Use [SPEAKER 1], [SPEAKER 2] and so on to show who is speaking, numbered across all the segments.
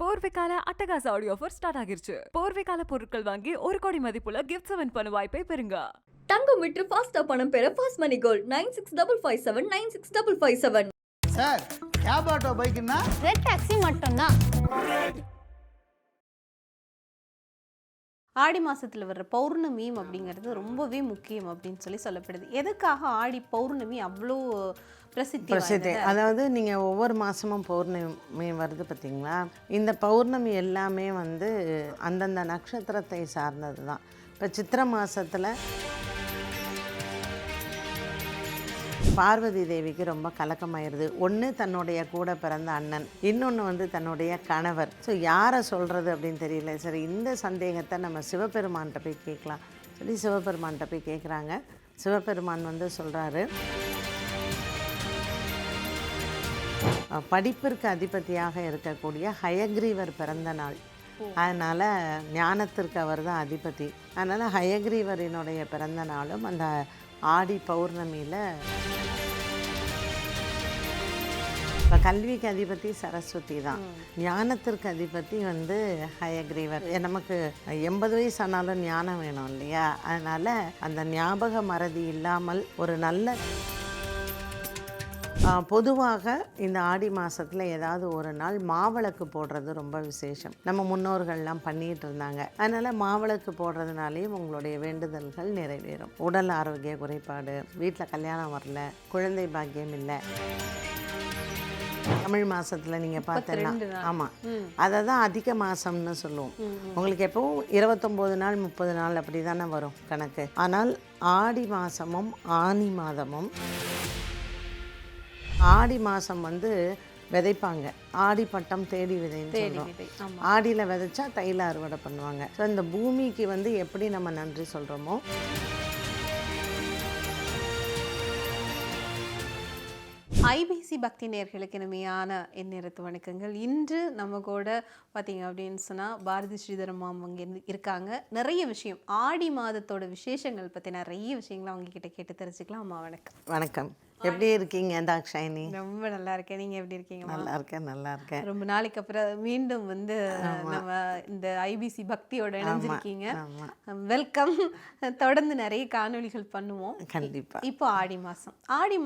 [SPEAKER 1] போர்வைக்கால அட்டகாச audio offer start ஆகிருச்சு. போர்வைக்கால பொருட்கள் வாங்கி 1 கோடி மதிப்புள்ள கிஃப்ட்ஸ் வின் பண்ண வாய்ப்பை பெறுங்க.
[SPEAKER 2] தங்கம் விற்று ஃபாஸ்டா பணம் பெற fast money gold 9655796557.
[SPEAKER 3] Sir cab auto பைக்குன்னா
[SPEAKER 4] ரெட் டாக்ஸி மட்டும்தான். ஆடி மாதத்தில் வர்ற பௌர்ணமி அப்படிங்கிறது ரொம்பவே முக்கியம் அப்படின்னு சொல்லப்படுது. எதுக்காக ஆடி பௌர்ணமி அவ்வளோ பிரசித்தி?
[SPEAKER 5] அதாவது நீங்கள் ஒவ்வொரு மாதமும் பௌர்ணமி வருது பார்த்தீங்களா, இந்த பௌர்ணமி எல்லாமே வந்து அந்தந்த நட்சத்திரத்தை சார்ந்தது தான். இப்போ சித்திரை மாதத்தில் பார்வதி தேவிக்கு ரொம்ப கலக்கமாயிருது. ஒன்று தன்னுடைய கூட பிறந்த அண்ணன், இன்னொன்று வந்து தன்னுடைய கணவர். ஸோ யாரை சொல்கிறது அப்படின்னு தெரியல. சரி, இந்த சந்தேகத்தை நம்ம சிவபெருமான்கிட்ட போய் கேட்கலாம் சொல்லி சிவபெருமான்கிட்ட போய் கேட்குறாங்க. சிவபெருமான் வந்து சொல்கிறாரு, படிப்பிற்கு அதிபதியாக இருக்கக்கூடிய ஹயக்ரீவர் பிறந்த நாள், அதனால் ஞானத்திற்கு அவர் தான் அதிபதி. அதனால் ஹயக்ரீவரினுடைய பிறந்த நாளும் அந்த ஆடி பௌர்ணமியில். இப்போ கல்விக்கு அதிபதி சரஸ்வதி தான், ஞானத்திற்கு அதிபதி வந்து ஹயக்ரீவர். நமக்கு 80 வயசு ஆனாலும் ஞானம் வேணும் இல்லையா, அதனால் அந்த ஞாபக மறதி இல்லாமல் ஒரு நல்ல பொதுவாக இந்த ஆடி மாதத்தில் ஏதாவது ஒரு நாள் மாவிளக்கு போடுறது ரொம்ப விசேஷம். நம்ம முன்னோர்கள்லாம் பண்ணிகிட்டு இருந்தாங்க. அதனால் மாவிளக்கு போடுறதுனாலேயும் உங்களுடைய வேண்டுதல்கள் நிறைவேறும். உடல் ஆரோக்கிய குறைபாடு, வீட்டில் கல்யாணம் வரல, குழந்தை பாக்கியம் இல்லை, தமிழ் மாதத்தில் நீங்கள் பார்த்தேன்னா ஆமாம் அதை தான் அதிக மாதம்னு சொல்லுவோம். உங்களுக்கு எப்பவும் 29 நாள் 30 நாள் அப்படி தானே வரும் கணக்கு. ஆனால் ஆடி மாதமும் ஆனி மாதமும், ஆடி மாதம் வந்து விதைப்பாங்க. ஆடி பட்டம் தேடி விதைன்னு சொல்கிறோம். ஆடியில் விதைச்சா தைல அறுவடை பண்ணுவாங்க. ஸோ இந்த பூமிக்கு வந்து எப்படி நம்ம நன்றி சொல்கிறோமோ,
[SPEAKER 4] ஐபிசி பக்தி நேயர்களுக்கு இனிமையான எந்நேரத்து வணக்கங்கள். இன்று நம்ம கூட பார்த்தீங்க அப்படின்னு சொன்னால் பாரதி ஸ்ரீதரம்மா அவங்க இருக்காங்க. நிறைய விஷயம் ஆடி மாதத்தோட விசேஷங்கள் பற்றி நிறைய விஷயங்களை அவங்க கிட்ட கேட்டு தெரிஞ்சுக்கலாம். அம்மா வணக்கம்.
[SPEAKER 5] வணக்கம். எப்படி இருக்கீங்க தாக்ஷாயினி?
[SPEAKER 4] ரொம்ப நல்லா இருக்கேன். நீங்கள் எப்படி இருக்கீங்க?
[SPEAKER 5] நல்லா இருக்கேன்.
[SPEAKER 4] ரொம்ப நாளைக்கு அப்புறம் மீண்டும் வந்து நம்ம இந்த ஐபிசி பக்தியோட இணைஞ்சிருக்கீங்க. வெல்கம். தொடர்ந்து நிறைய காணொளிகள் பண்ணுவோம் கண்டிப்பாக. இப்போ ஆடி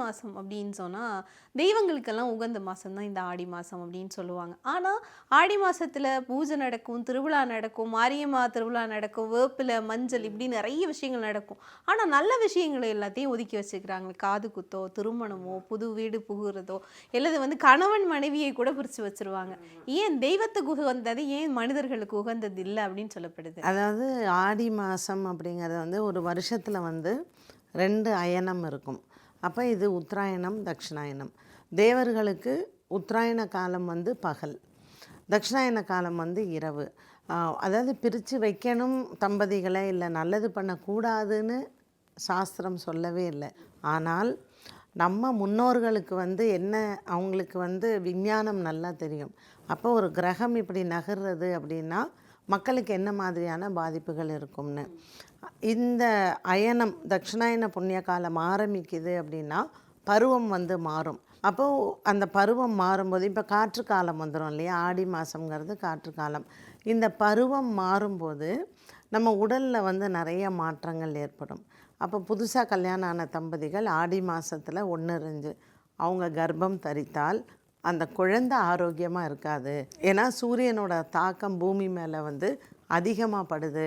[SPEAKER 4] மாதம் அப்படின்னு சொன்னால் தெய்வங்களுக்கெல்லாம் உகந்த மாதம் தான் இந்த ஆடி மாதம் அப்படின்னு சொல்லுவாங்க. ஆனால் ஆடி மாதத்தில் பூஜை நடக்கும், திருவிழா நடக்கும், மாரியம்மா திருவிழா நடக்கும், வேப்பிலை மஞ்சள், இப்படி நிறைய விஷயங்கள் நடக்கும். ஆனால் நல்ல விஷயங்களை எல்லாத்தையும் ஒதுக்கி வச்சுக்கிறாங்க. காது குத்தோ, திருமணமோ, புது வீடு புகுறதோ, அல்லது வந்து கணவன் மனைவியை கூட பிரித்து வச்சுருவாங்க. ஏன் தெய்வத்துக்கு உகந்தது, ஏன் மனிதர்களுக்கு உகந்தது இல்லை அப்படின்னு சொல்லப்படுது?
[SPEAKER 5] அதாவது ஆடி மாதம் அப்படிங்கிறது வந்து ஒரு வருஷத்தில் வந்து 2 அயனம் இருக்கும். அப்போ இது உத்தராயணம், தட்சிணாயனம். தேவர்களுக்கு உத்தராயண காலம் வந்து பகல், தட்சிணாயன காலம் வந்து இரவு. அதாவது பிரித்து வைக்கணும் தம்பதிகளை, இல்லை நல்லது பண்ணக்கூடாதுன்னு சாஸ்திரம் சொல்லவே இல்லை. ஆனால் நம்ம முன்னோர்களுக்கு வந்து என்ன, அவங்களுக்கு வந்து விஞ்ஞானம் நல்லா தெரியும். அப்போ ஒரு கிரகம் இப்படி நகர்றது அப்படின்னா மக்களுக்கு என்ன மாதிரியான பாதிப்புகள் இருக்கும்னு. இந்த அயனம் தட்சிணாயன புண்ணிய காலம் ஆரம்பிக்குது அப்படின்னா பருவம் வந்து மாறும். அப்போது அந்த பருவம் மாறும்போது, இப்போ காற்று காலம் வந்துடும் இல்லையா, ஆடி மாதங்கிறது காற்று காலம். இந்த பருவம் மாறும்போது நம்ம உடலில் வந்து நிறைய மாற்றங்கள் ஏற்படும். அப்போ புதுசாக கல்யாணம் ஆன தம்பதிகள் ஆடி மாதத்தில் 1-2 அவங்க கர்ப்பம் தரித்தால் அந்த குழந்தை ஆரோக்கியமாக இருக்காது. ஏன்னா சூரியனோட தாக்கம் பூமி மேலே வந்து அதிகமாக படுது,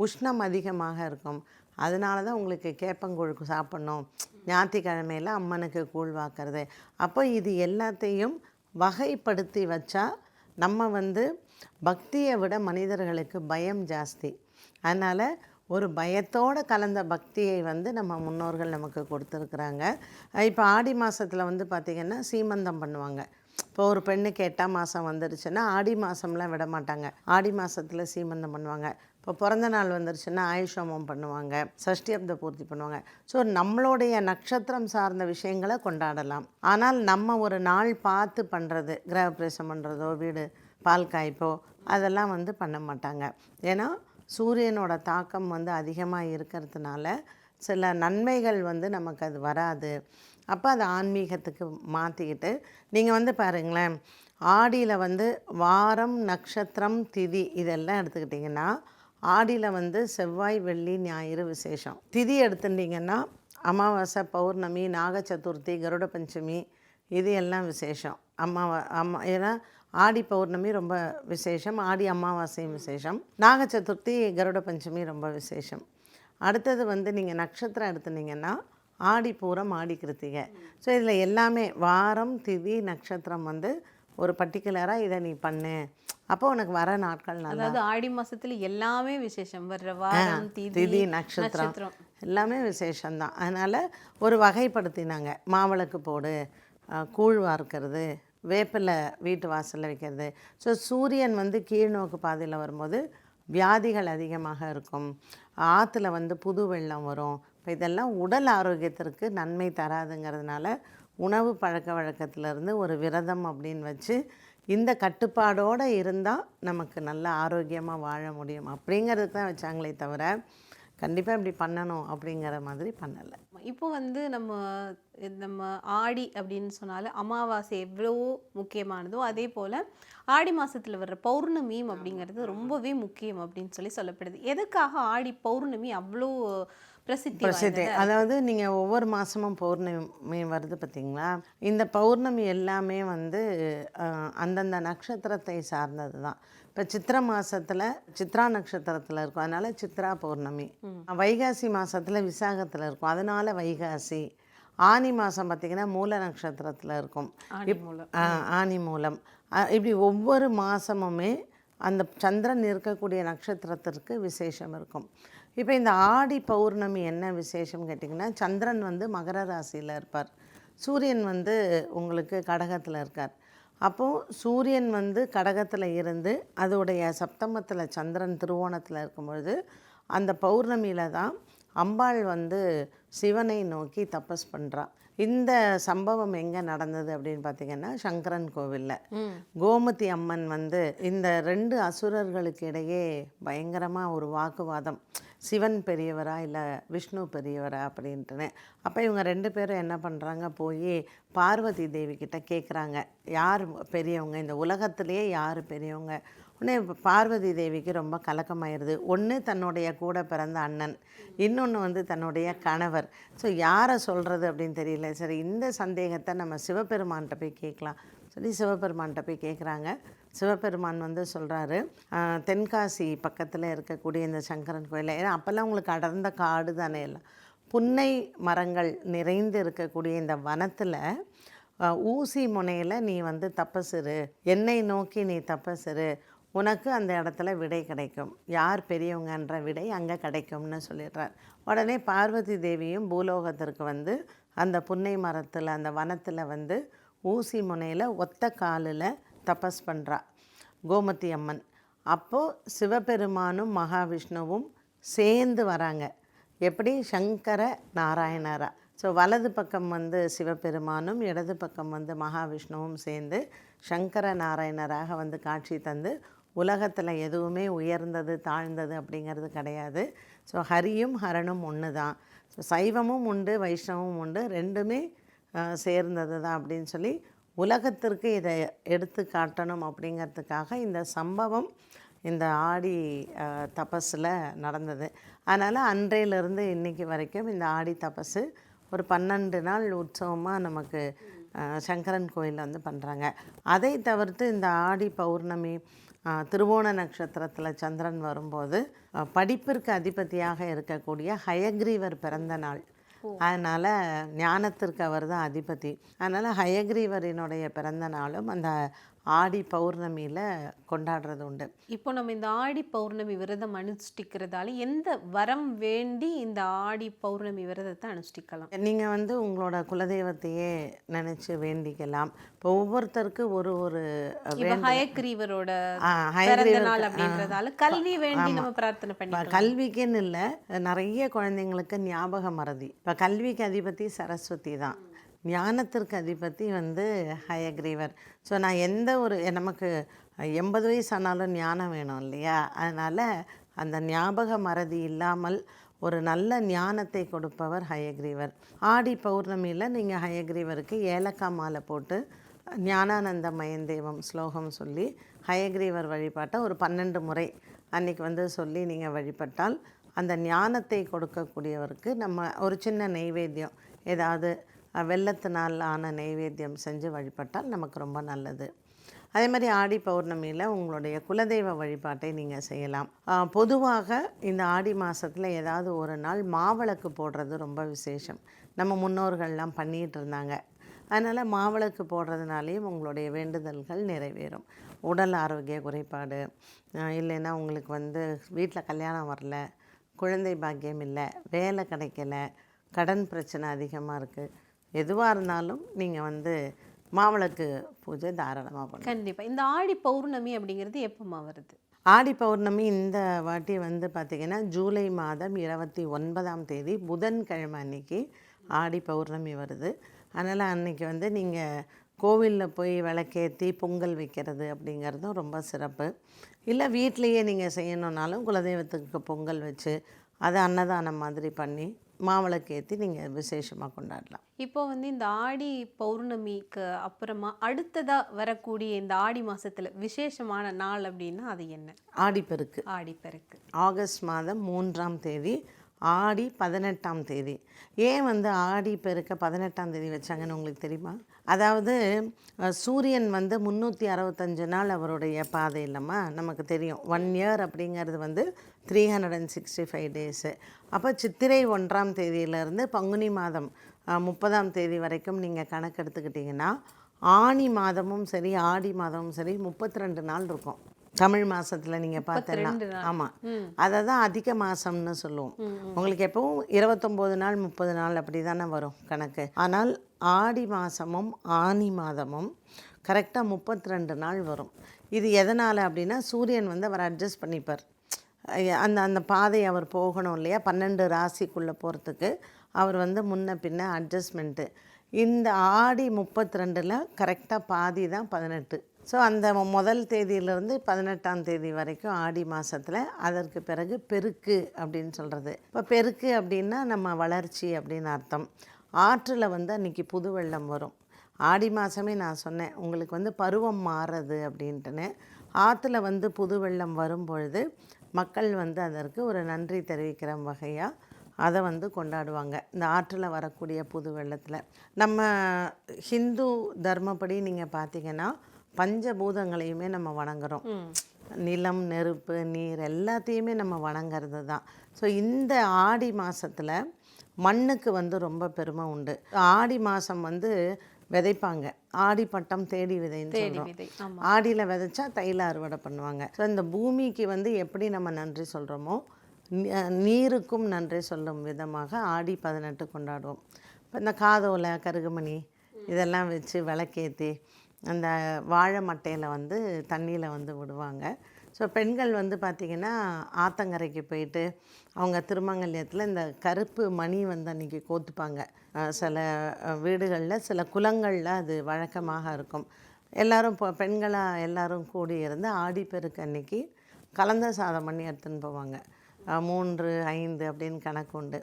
[SPEAKER 5] உஷ்ணம் அதிகமாக இருக்கும். அதனால தான் உங்களுக்கு கேப்பங்கூழ் சாப்பிட்ணும், ஞாயிற்றுக்கிழமையில் அம்மனுக்கு கூழ் வாக்கிறது. அப்போ இது எல்லாத்தையும் வகைப்படுத்தி வச்சா நம்ம வந்து பக்தியை விட மனிதர்களுக்கு பயம் ஜாஸ்தி. அதனால் ஒரு பயத்தோடு கலந்த பக்தியை வந்து நம்ம முன்னோர்கள் நமக்கு கொடுத்துருக்குறாங்க. இப்போ ஆடி மாதத்தில் வந்து பார்த்திங்கன்னா சீமந்தம் பண்ணுவாங்க. இப்போ ஒரு பெண்ணுக்கு 8ஆம் மாதம் வந்துருச்சுன்னா ஆடி மாதம்லாம் விட மாட்டாங்க, ஆடி மாதத்தில் சீமந்தம் பண்ணுவாங்க. இப்போ பிறந்த நாள் வந்துருச்சுன்னா ஆயுஷோமம் பண்ணுவாங்க, சஷ்டியப்த பூர்த்தி பண்ணுவாங்க. ஸோ நம்மளுடைய நட்சத்திரம் சார்ந்த விஷயங்களை கொண்டாடலாம். ஆனால் நம்ம ஒரு நாள் பார்த்து பண்ணுறது, கிரகப்பிரவேசம் பண்ணுறதோ, வீடு பால் காய்ப்போ, அதெல்லாம் வந்து பண்ண மாட்டாங்க. ஏன்னா சூரியனோட தாக்கம் வந்து அதிகமாக இருக்கிறதுனால சில நன்மைகள் வந்து நமக்கு அது வராது. அப்போ அதை ஆன்மீகத்துக்கு மாற்றிக்கிட்டு நீங்கள் வந்து பாருங்களேன், ஆடியில் வந்து வாரம், நட்சத்திரம், திதி இதெல்லாம் எடுத்துக்கிட்டிங்கன்னா ஆடியில் வந்து செவ்வாய், வெள்ளி, ஞாயிறு விசேஷம். திதி எடுத்துட்டிங்கன்னா அமாவாசை, பௌர்ணமி, நாக சதுர்த்தி, கருட பஞ்சமி இது எல்லாம் விசேஷம். ஏன்னா ஆடி பௌர்ணமி ரொம்ப விசேஷம், ஆடி அமாவாசையும் விசேஷம், நாக சதுர்த்தி, கருட பஞ்சமி ரொம்ப விசேஷம். அடுத்தது வந்து நீங்கள் நட்சத்திரம் எடுத்துட்டிங்கன்னா ஆடி பூரம், ஆடி கிருத்திகை. ஸோ இதில் எல்லாமே வாரம், திதி, நட்சத்திரம் வந்து ஒரு பர்டிகுலராக இதை நீ பண்ணு, அப்போ உனக்கு வர நாட்கள் நல்லா.
[SPEAKER 4] அதாவது ஆடி மாசத்துல எல்லாமே விசேஷம், வர்ற வாரம்,
[SPEAKER 5] திதி, நட்சத்திரம் எல்லாமே விசேஷம்தான். அதனால் ஒரு வகைப்படுத்தினாங்க. மாவிளக்கு போடு, கூழ் வார்க்கிறது, வேப்பிலை வீட்டு வாசலில் வைக்கிறது. ஸோ சூரியன் வந்து கீழ்நோக்கு பாதையில் வரும்போது வியாதிகள் அதிகமாக இருக்கும், ஆற்றுல வந்து புது வெள்ளம் வரும். இப்போ இதெல்லாம் உடல் ஆரோக்கியத்திற்கு நன்மை தராதுங்கிறதுனால உணவு பழக்க வழக்கத்திலேருந்து ஒரு விரதம் அப்படின்னு வச்சு இந்த கட்டுப்பாடோடு இருந்தால் நமக்கு நல்ல ஆரோக்கியமாக வாழ முடியும் அப்படிங்கிறதுக்கு தான் வச்சாங்களே தவிர கண்டிப்பாக இப்படி பண்ணணும் அப்படிங்கிற மாதிரி பண்ணலை.
[SPEAKER 4] இப்போ வந்து நம்ம ஆடி அப்படின்னு சொன்னாலும் அமாவாசை எவ்வளோ முக்கியமானதோ அதே போல் ஆடி மாதத்தில் வர்ற பௌர்ணமியும் அப்படிங்கிறது ரொம்பவே முக்கியம் அப்படின்னு சொல்லப்படுது. எதுக்காக ஆடி பௌர்ணமி அவ்வளோ பிரசித்தி?
[SPEAKER 5] அதாவது நீங்கள் ஒவ்வொரு மாதமும் பௌர்ணமி வருது பார்த்தீங்களா, இந்த பௌர்ணமி எல்லாமே வந்து அந்தந்த நட்சத்திரத்தை சார்ந்தது தான். இப்போ சித்திரை மாதத்தில் சித்ரா நட்சத்திரத்தில் இருக்கும், அதனால் சித்ரா பௌர்ணமி. வைகாசி மாதத்தில் விசாகத்தில் இருக்கும், அதனால் வைகாசி. ஆனி மாதம் பார்த்திங்கன்னா மூல நட்சத்திரத்தில் இருக்கும், ஆனி மூலம். இப்படி ஒவ்வொரு மாதமுமே அந்த சந்திரன் இருக்கக்கூடிய நட்சத்திரத்திற்கு விசேஷம் இருக்கும். இப்போ இந்த ஆடி பௌர்ணமி என்ன விசேஷம் கேட்டிங்கன்னா, சந்திரன் வந்து மகர ராசியில் இருப்பார், சூரியன் வந்து உங்களுக்கு கடகத்தில் இருக்கார். அப்போது சூரியன் வந்து கடகத்தில் இருந்து அதோடைய சப்தமத்தில் சந்திரன் திருவோணத்தில் இருக்கும்பொழுது அந்த பௌர்ணமியில் தான் அம்பாள் வந்து சிவனை நோக்கி தபஸ் பண்ணுறா. இந்த சம்பவம் எங்கே நடந்தது அப்படின்னு பார்த்திங்கன்னா சங்கரன் கோவிலில். கோமதி அம்மன் வந்து இந்த 2 அசுரர்களுக்கு இடையே பயங்கரமாக ஒரு வாக்குவாதம், சிவன் பெரியவரா இல்லை விஷ்ணு பெரியவரா அப்படின்ட்டுன்னு. அப்போ இவங்க 2 பேரும் என்ன பண்ணுறாங்க, போய் பார்வதி தேவி கிட்ட கேட்குறாங்க, யார் பெரியவங்க, இந்த உலகத்திலேயே யார் பெரியவங்க. உடனே பார்வதி தேவிக்கு ரொம்ப கலக்கமாயிருது. ஒன்று தன்னுடைய கூட பிறந்த அண்ணன், இன்னொன்று வந்து தன்னுடைய கணவர். ஸோ யாரை சொல்கிறது அப்படின்னு தெரியல. சரி, இந்த சந்தேகத்தை நம்ம சிவபெருமான்கிட்ட போய் கேட்கலாம் சொல்லி சிவபெருமான்கிட்ட போய் கேட்குறாங்க. சிவபெருமான் வந்து சொல்கிறாரு, தென்காசி பக்கத்தில் இருக்கக்கூடிய இந்த சங்கரன் கோயிலில், ஏன்னா அப்போல்லாம் உங்களுக்கு அடர்ந்த காடு தானே, எல்லாம் புன்னை மரங்கள் நிறைந்து இருக்கக்கூடிய இந்த வனத்தில் ஊசி முனையில் நீ வந்து தப்பசிரு, என்னை நோக்கி நீ தப்பசிரு, உனக்கு அந்த இடத்துல விடை கிடைக்கும், யார் பெரியவங்கன்ற விடை அங்கே கிடைக்கும்னு சொல்லிடுறார். உடனே பார்வதி தேவியும் பூலோகத்திற்கு வந்து அந்த புன்னை மரத்தில் அந்த வனத்தில் வந்து ஊசி முனையில் ஒத்த காலில் தபஸ் பண்ணுறா கோமதி அம்மன். அப்போது சிவபெருமானும் மகாவிஷ்ணுவும் சேர்ந்து வராங்க. எப்படி? சங்கர நாராயணரா. ஸோ வலது பக்கம் வந்து சிவபெருமானும் இடது பக்கம் வந்து மகாவிஷ்ணுவும் சேர்ந்து சங்கர நாராயணராக வந்து காட்சி தந்து, உலகத்தில் எதுவுமே உயர்ந்தது தாழ்ந்தது அப்படிங்கிறது கிடையாது. ஸோ ஹரியும் ஹரனும் ஒன்று தான். ஸோ சைவமும் உண்டு, வைஷ்ணவமும் உண்டு, ரெண்டுமே சேர்ந்தது தான் அப்படின்னு சொல்லி உலகத்திற்கு இதை எடுத்து காட்டணும் அப்படிங்கிறதுக்காக இந்த சம்பவம் இந்த ஆடி தபஸில் நடந்தது. அதனால் அன்றையிலிருந்து இன்றைக்கி வரைக்கும் இந்த ஆடி தபஸு ஒரு 12 நாள் உற்சவமாக நமக்கு சங்கரன் கோயிலில் வந்து பண்ணுறாங்க. அதை தவிர்த்து இந்த ஆடி பௌர்ணமி திருவோண நட்சத்திரத்தில் சந்திரன் வரும்போது படிப்பிற்கு அதிபதியாக இருக்கக்கூடிய ஹயக்ரீவர் பிறந்த நாள். அதனால் ஞானத்திற்கு அவர் தான் அதிபதி. அதனால் ஹயக்ரீவரினுடைய பிறந்த நாளும் அந்த ஆடி பௌர்ணமியில் கொண்டாடுறது உண்டு.
[SPEAKER 4] இப்போ நம்ம இந்த ஆடி பௌர்ணமி விரதம் அனுஷ்டிக்கிறதால எந்த வரம் வேண்டி இந்த ஆடி பௌர்ணமி விரதத்தை அனுஷ்டிக்கலாம்?
[SPEAKER 5] நீங்கள் வந்து உங்களோட குலதெய்வத்தையே நினச்சி வேண்டிக்கலாம். இப்போ ஒவ்வொருத்தருக்கு ஒரு
[SPEAKER 4] ஹயக்ரீவரோட பிறந்த நாள் அப்படின்றதால கல்வி வேண்டி நம்ம பிரார்த்தனை பண்ணி.
[SPEAKER 5] கல்விக்குன்னு இல்லை, நிறைய குழந்தைங்களுக்கு ஞாபக மறதி. இப்போ கல்விக்கு அதிபதி சரஸ்வதி தான், ஞானத்திற்கு அதிபதி வந்து ஹயக்ரீவர். ஸோ நான் எந்த ஒரு நமக்கு 80 வயசு ஆனாலும் ஞானம் வேணும் இல்லையா, அதனால் அந்த ஞாபக மறதி இல்லாமல் ஒரு நல்ல ஞானத்தை கொடுப்பவர் ஹயக்ரீவர். ஆடி பௌர்ணமியில் நீங்கள் ஹயக்ரீவருக்கு ஏலக்காய் மாலை போட்டு ஞானானந்த மயந்தேவம் ஸ்லோகம் சொல்லி ஹயக்ரீவர் வழிபாட்டை ஒரு 12 முறை அன்றைக்கி வந்து சொல்லி நீங்கள் வழிபட்டால் அந்த ஞானத்தை கொடுக்கக்கூடியவருக்கு நம்ம ஒரு சின்ன நெய்வேத்தியம் ஏதாவது வெல்லத்தினால் ஆன நெய்வேத்தியம் செஞ்சு வழிபட்டால் நமக்கு ரொம்ப நல்லது. அதே மாதிரி ஆடி பௌர்ணமியில் உங்களுடைய குலதெய்வ வழிபாட்டை நீங்கள் செய்யலாம். பொதுவாக இந்த ஆடி மாதத்தில் ஏதாவது ஒரு நாள் மாவிளக்கு போடுறது ரொம்ப விசேஷம். நம்ம முன்னோர்கள்லாம் பண்ணிகிட்டு இருந்தாங்க. அதனால் மாவிளக்கு போடுறதுனாலேயும் உங்களுடைய வேண்டுதல்கள் நிறைவேறும். உடல் ஆரோக்கிய குறைபாடு, இல்லைன்னா உங்களுக்கு வந்து வீட்டில் கல்யாணம் வரல, குழந்தை பாக்கியம் இல்லை, வேலை கிடைக்கல, கடன் பிரச்சனை அதிகமாக இருக்குது, எதுவாக இருந்தாலும் நீங்கள் வந்து மாவிளக்கு பூஜை தாராளமாக பண்ணலாம்.
[SPEAKER 4] கண்டிப்பாக. இந்த ஆடி பௌர்ணமி அப்படிங்கிறது எப்போமா வருது?
[SPEAKER 5] ஆடி பௌர்ணமி இந்த வாட்டி வந்து பார்த்திங்கன்னா ஜூலை மாதம் 29ஆம் தேதி புதன்கிழமை அன்னைக்கு ஆடி பௌர்ணமி வருது. அதனால் அன்றைக்கி வந்து நீங்கள் கோவிலில் போய் விளக்கேற்றி பொங்கல் வைக்கிறது அப்படிங்கிறதும் ரொம்ப சிறப்பு. இல்லை வீட்டிலையே நீங்கள் செய்யணுன்னாலும் குலதெய்வத்துக்கு பொங்கல் வச்சு அதை அன்னதானம் மாதிரி பண்ணி மாவிளக்கு ஏற்றி நீங்கள் விசேஷமாக கொண்டாடலாம்.
[SPEAKER 4] இப்போ வந்து இந்த ஆடி பௌர்ணமிக்கு அப்புறமா அடுத்ததாக வரக்கூடிய இந்த ஆடி மாதத்தில் விசேஷமான நாள் அப்படின்னா அது என்ன?
[SPEAKER 5] ஆடிப்பெருக்கு.
[SPEAKER 4] ஆடிப்பெருக்கு
[SPEAKER 5] ஆகஸ்ட் மாதம் 3ஆம் தேதி, ஆடி 18ஆம் தேதி. ஏன் வந்து ஆடி பெருக்க 18ஆம் தேதி வச்சாங்கன்னு உங்களுக்கு தெரியுமா? அதாவது சூரியன் வந்து 365 நாள் அவருடைய பாதை இல்லைம்மா, நமக்கு தெரியும். 1 இயர் அப்படிங்கிறது வந்து 365 டேஸு. அப்போ சித்திரை 1ஆம் தேதியிலேருந்து பங்குனி மாதம் 30ஆம் தேதி வரைக்கும் நீங்கள் கணக்கு எடுத்துக்கிட்டிங்கன்னா ஆனி மாதமும் சரி ஆடி மாதமும் சரி 32 நாள் இருக்கும். தமிழ் மாதத்தில் நீங்கள் பார்த்தேன்னா ஆமாம், அதை தான் அதிக மாதம்னு சொல்லுவோம். உங்களுக்கு எப்பவும் 29 நாள் 30 நாள் அப்படி தானே வரும் கணக்கு. ஆனால் ஆடி மாதமும் ஆனி மாதமும் கரெக்டாக 32 நாள் வரும். இது எதனால் அப்படின்னா சூரியன் வந்து அவர் அட்ஜஸ்ட் பண்ணிப்பார். அந்த பாதை அவர் போகணும் இல்லையா, 12 ராசிக்குள்ளே போகிறதுக்கு அவர் வந்து முன்ன பின்ன அட்ஜஸ்ட்மெண்ட்டு. இந்த ஆடி 32ல் கரெக்டாக பாதி தான் 18. ஸோ அந்த முதல் தேதியிலேருந்து 18ஆம் தேதி வரைக்கும் ஆடி மாதத்தில், அதற்கு பிறகு பெருக்கு அப்படின்னு சொல்கிறது. இப்போ பெருக்கு அப்படின்னா நம்ம வளர்ச்சி அப்படின்னு அர்த்தம். ஆற்றில் வந்து அன்றைக்கி புது வெள்ளம் வரும். ஆடி மாதமே நான் சொன்னேன் உங்களுக்கு வந்து பருவம் மாறுறது அப்படின்ட்டுன்னு. ஆற்றுல வந்து புது வெள்ளம் வரும் பொழுது மக்கள் வந்து அதற்கு ஒரு நன்றி தெரிவிக்கிற வகையாக அதை வந்து கொண்டாடுவாங்க. இந்த ஆற்றில் வரக்கூடிய புது வெள்ளத்தில் நம்ம ஹிந்து தர்மப்படி நீங்கள் பார்த்தீங்கன்னா பஞ்சபூதங்களையுமே நம்ம வணங்குறோம். நிலம், நெருப்பு, நீர் எல்லாத்தையுமே நம்ம வணங்கிறது தான். ஸோ இந்த ஆடி மாதத்தில் மண்ணுக்கு வந்து ரொம்ப பெருமை உண்டு. ஆடி மாதம் வந்து விதைப்பாங்க. ஆடி பட்டம் தேடி விதைன்னு சொல்கிறோம். ஆடியில் விதைச்சா தைல அறுவடை பண்ணுவாங்க. ஸோ இந்த பூமிக்கு வந்து எப்படி நம்ம நன்றி சொல்கிறோமோ நீருக்கும் நன்றி சொல்லும் விதமாக ஆடி 18 கொண்டாடுவோம். இப்போ இந்த காதோலை, கருகுமணி இதெல்லாம் வச்சு விளக்கேற்றி அந்த வாழை மட்டையில் வந்து தண்ணியில் வந்து விடுவாங்க. ஸோ பெண்கள் வந்து பார்த்திங்கன்னா ஆத்தங்கரைக்கு போயிட்டு அவங்க திருமங்கல்யத்தில் இந்த கருப்பு மணி வந்து அன்றைக்கி கோத்துப்பாங்க. சில வீடுகளில் சில குலங்களில் அது வழக்கமாக இருக்கும். எல்லோரும் பெண்களாக எல்லோரும் கூடி இருந்து ஆடிப்பெருக்கு அன்னைக்கு கலந்த சாதம் பண்ணி எடுத்துன்னு போவாங்க. 3, 5 அப்படின்னு கணக்கு உண்டு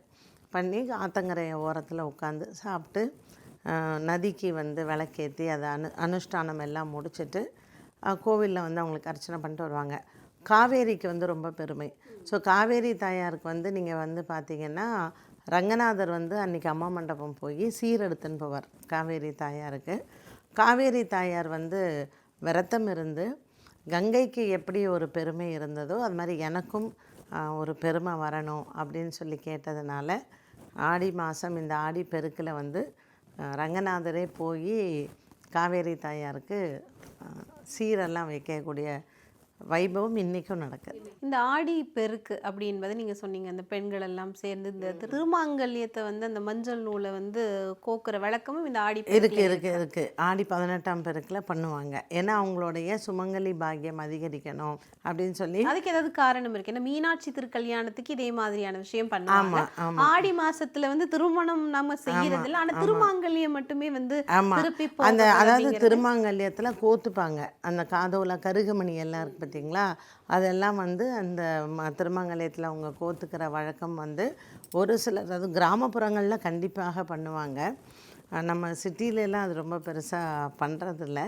[SPEAKER 5] பண்ணி ஆத்தங்கரை ஓரத்தில் உட்காந்து சாப்பிட்டு நதிக்கு வந்து விளக்கேற்றி அதை அனுஷ்டானம் எல்லாம் முடிச்சுட்டு கோவிலில் வந்து அவங்களுக்கு அர்ச்சனை பண்ணிட்டு வருவாங்க. காவேரிக்கு வந்து ரொம்ப பெருமை. ஸோ காவேரி தாயாருக்கு வந்து நீங்கள் வந்து பார்த்திங்கன்னா ரங்கநாதர் வந்து அன்றைக்கி அம்மா மண்டபம் போய் சீரெடுத்துன்னு போவார் காவேரி தாயாருக்கு. காவேரி தாயார் வந்து விரதம் இருந்து கங்கைக்கு எப்படி ஒரு பெருமை இருந்ததோ அது மாதிரி எனக்கும் ஒரு பெருமை வரணும் அப்படின்னு சொல்லி கேட்டதுனால ஆடி மாதம் இந்த ஆடி பெருக்கில் வந்து ரங்கநாதரே போய் காவேரி தாயாருக்கு சீரெல்லாம் வைக்கக்கூடிய வைபவம் இன்றைக்கும் நடக்குது.
[SPEAKER 4] இந்த ஆடி பெருக்கு அப்படி என்பதை நீங்கள் சொன்னீங்க. அந்த பெண்கள் எல்லாம் சேர்ந்து இந்த திருமாங்கல்யத்தை வந்து அந்த மஞ்சள் நூலை வந்து கோக்குற வழக்கமும் இந்த ஆடி
[SPEAKER 5] இருக்கு. ஆடி 18ஆம் பெருக்கில் பண்ணுவாங்க. ஏன்னா அவங்களுடைய சுமங்கலி பாக்கியம் அதிகரிக்கணும் அப்படின்னு சொல்லி.
[SPEAKER 4] அதுக்கு ஏதாவது காரணம் இருக்கு? ஏன்னா மீனாட்சி திருக்கல்யாணத்துக்கு இதே மாதிரியான விஷயம் பண்ணுவாங்க. ஆடி மாசத்துல வந்து திருமணம் நம்ம செய்யறது இல்லை, ஆனால் திருமாங்கல்யம் மட்டுமே வந்து திருப்பி
[SPEAKER 5] அந்த அதாவது திருமாங்கல்யத்தில் கோத்துப்பாங்க. அந்த காதோல கருகுமணி எல்லாம் இருக்கு பார்த்தீங்களா, அதெல்லாம் வந்து அந்த திருமங்கல்யத்தில் அவங்க கோத்துக்கிற வழக்கம் வந்து ஒரு சிலர், அதாவது கிராமப்புறங்களில் கண்டிப்பாக பண்ணுவாங்க. நம்ம சிட்டிலெலாம் அது ரொம்ப பெருசாக பண்ணுறதில்ல.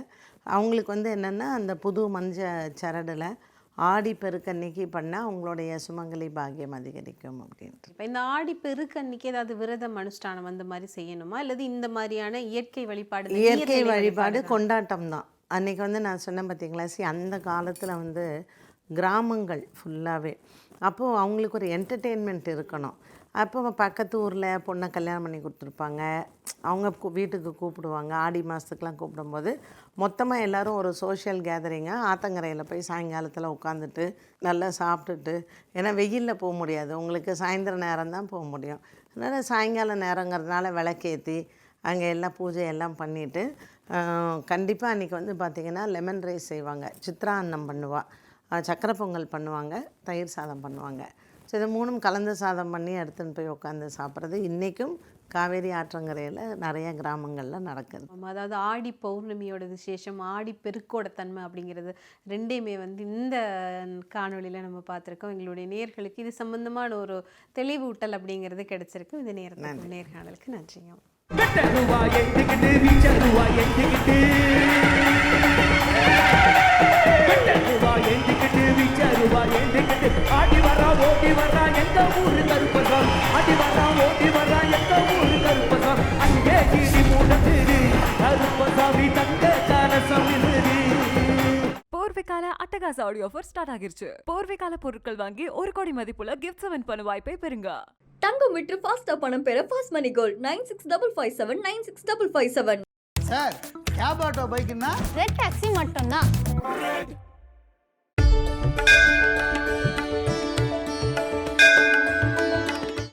[SPEAKER 5] அவங்களுக்கு வந்து என்னென்னா அந்த புது மஞ்ச சரடில் ஆடி பெருக்கன்னைக்கு பண்ணால் அவங்களுடைய சுமங்கலி பாக்கியம் அதிகரிக்கும் அப்படின்ட்டு.
[SPEAKER 4] இப்போ இந்த ஆடி பெருக்கு அன்னைக்கு ஏதாவது விரதம் அனுஷ்டானம் அந்த மாதிரி செய்யணுமா அல்லது இந்த மாதிரியான இயற்கை வழிபாடு
[SPEAKER 5] இயற்கை வழிபாடு கொண்டாட்டம் தான். அன்றைக்கி வந்து நான் சொன்னேன் பார்த்தீங்களா, அந்த காலத்தில் வந்து கிராமங்கள் ஃபுல்லாகவே அப்போது அவங்களுக்கு ஒரு என்டர்டெயின்மெண்ட் இருக்கணும். அப்போ பக்கத்து ஊரில் பொண்ணை கல்யாணம் பண்ணி கொடுத்துருப்பாங்க, அவங்க வீட்டுக்கு கூப்பிடுவாங்க. ஆடி மாதத்துக்கெலாம் கூப்பிடும்போது மொத்தமாக எல்லோரும் ஒரு சோஷியல் கேதரிங்காக ஆத்தங்கரையில் போய் சாயங்காலத்தில் உட்காந்துட்டு நல்லா சாப்பிட்டுட்டு, ஏன்னா வெயிலில் போக முடியாது, உங்களுக்கு சாயந்தர நேரம் தான் போக முடியும். அதனால் சாயங்கால நேரங்கிறதுனால விளக்கேற்றி அங்கே எல்லாம் பூஜை எல்லாம் பண்ணிவிட்டு கண்டிப்பாக அன்றைக்கி வந்து பார்த்திங்கன்னா லெமன் ரைஸ் செய்வாங்க, சித்ரா அன்னம் பண்ணுவாள், சக்கரை பொங்கல் பண்ணுவாங்க, தயிர் சாதம் பண்ணுவாங்க. ஸோ இது மூணும் கலந்து சாதம் பண்ணி எடுத்துன்னு போய் உட்காந்து சாப்பிட்றது இன்றைக்கும் காவேரி ஆற்றங்கரையில் நிறைய கிராமங்களில் நடக்குது.
[SPEAKER 4] அதாவது ஆடி பௌர்ணமியோட விசேஷம், ஆடி பெருக்கோட தன்மை அப்படிங்கிறது ரெண்டையுமே வந்து இந்த காணொலியில் நம்ம பார்த்துருக்கோம். எங்களுடைய நேயர்களுக்கு இது சம்பந்தமான ஒரு தெளிவூட்டல் அப்படிங்கிறது கிடைச்சிருக்கு. இந்த நேர்காணலுக்கு நன்றிங்க.
[SPEAKER 6] ஆடி வரா ஓடி வரா எந்த ஊரு கருப்பசாமி, ஆடி வரா ஓடி வரா எந்த ஊரு கருப்பசாமி, அங்கே கீழி மூடத்திரு கருப்பசாமி தங்க கலசம் விழுது.
[SPEAKER 1] போர்வைக்கால அட்டகாச ஆடியோ ஆஃபர் ஸ்டார்ட் ஆகிருச்சு. போர்வைக்கால பொருட்கள் வாங்கி 1 கோடி மதிப்புள்ள கிஃப்ட்ஸ் வின் பண்ண வாய்ப்பை பெறுங்க.
[SPEAKER 2] தங்கம் விற்று ஃபாஸ்டா பணம் பெற fast money gold 9655 96557.
[SPEAKER 3] Sir cab auto பைக்குன்னா
[SPEAKER 7] ரெட் டாக்ஸி மட்டும்தான்.